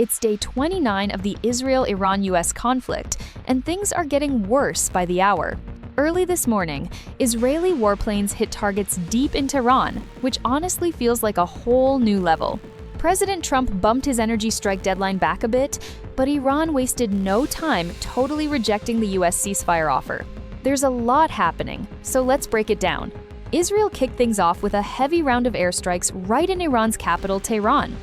It's day 29 of the Israel-Iran-US conflict, and things are getting worse by the hour. Early this morning, Israeli warplanes hit targets deep in Tehran, which honestly feels like a whole new level. President Trump bumped his energy strike deadline back a bit, but Iran wasted no time totally rejecting the US ceasefire offer. There's a lot happening, so let's break it down. Israel kicked things off with a heavy round of airstrikes right in Iran's capital, Tehran.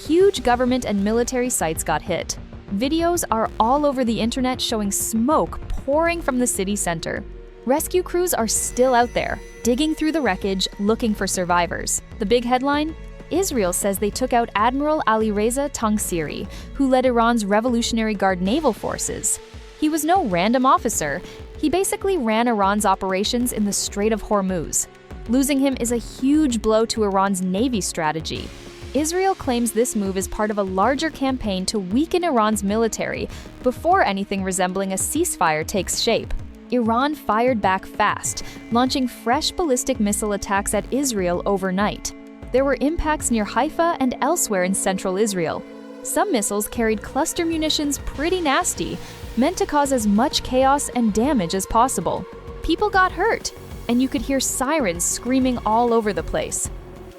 Huge government and military sites got hit. Videos are all over the internet showing smoke pouring from the city center. Rescue crews are still out there, digging through the wreckage, looking for survivors. The big headline? Israel says they took out Admiral Alireza Tangsiri, who led Iran's Revolutionary Guard naval forces. He was no random officer. He basically ran Iran's operations in the Strait of Hormuz. Losing him is a huge blow to Iran's navy strategy. Israel claims this move is part of a larger campaign to weaken Iran's military before anything resembling a ceasefire takes shape. Iran fired back fast, launching fresh ballistic missile attacks at Israel overnight. There were impacts near Haifa and elsewhere in central Israel. Some missiles carried cluster munitions pretty nasty, meant to cause as much chaos and damage as possible. People got hurt, and you could hear sirens screaming all over the place.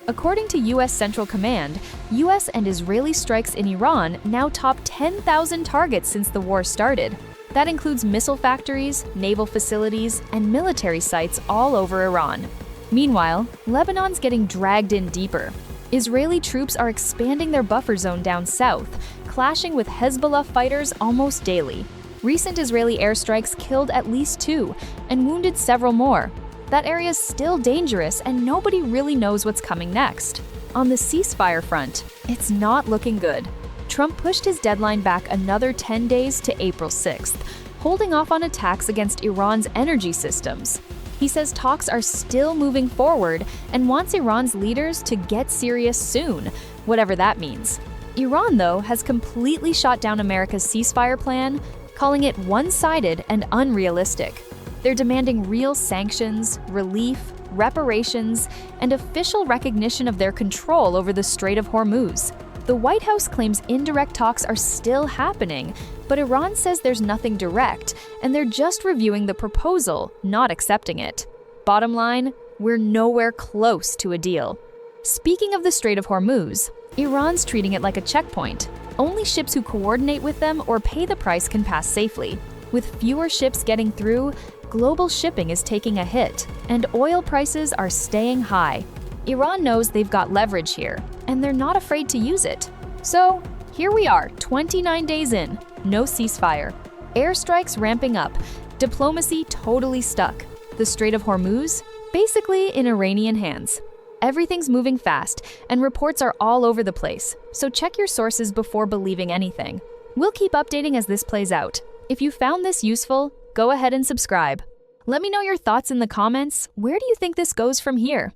According to U.S. Central Command, U.S. and Israeli strikes in Iran now top 10,000 targets since the war started. That includes missile factories, naval facilities, and military sites all over Iran. Meanwhile, Lebanon's getting dragged in deeper. Israeli troops are expanding their buffer zone down south, clashing with Hezbollah fighters almost daily. Recent Israeli airstrikes killed at least 2 and wounded several more. That area's still dangerous, and nobody really knows what's coming next. On the ceasefire front, it's not looking good. Trump pushed his deadline back another 10 days to April 6th, holding off on attacks against Iran's energy systems. He says talks are still moving forward and wants Iran's leaders to get serious soon, whatever that means. Iran, though, has completely shot down America's ceasefire plan, calling it one-sided and unrealistic. They're demanding real sanctions, relief, reparations, and official recognition of their control over the Strait of Hormuz. The White House claims indirect talks are still happening, but Iran says there's nothing direct, and they're just reviewing the proposal, not accepting it. Bottom line, we're nowhere close to a deal. Speaking of the Strait of Hormuz, Iran's treating it like a checkpoint. Only ships who coordinate with them or pay the price can pass safely. With fewer ships getting through, global shipping is taking a hit, and oil prices are staying high. Iran knows they've got leverage here, and they're not afraid to use it. So, here we are, 29 days in, no ceasefire. Airstrikes ramping up, diplomacy totally stuck. The Strait of Hormuz, basically in Iranian hands. Everything's moving fast, and reports are all over the place, so check your sources before believing anything. We'll keep updating as this plays out. If you found this useful, go ahead and subscribe. Let me know your thoughts in the comments. Where do you think this goes from here?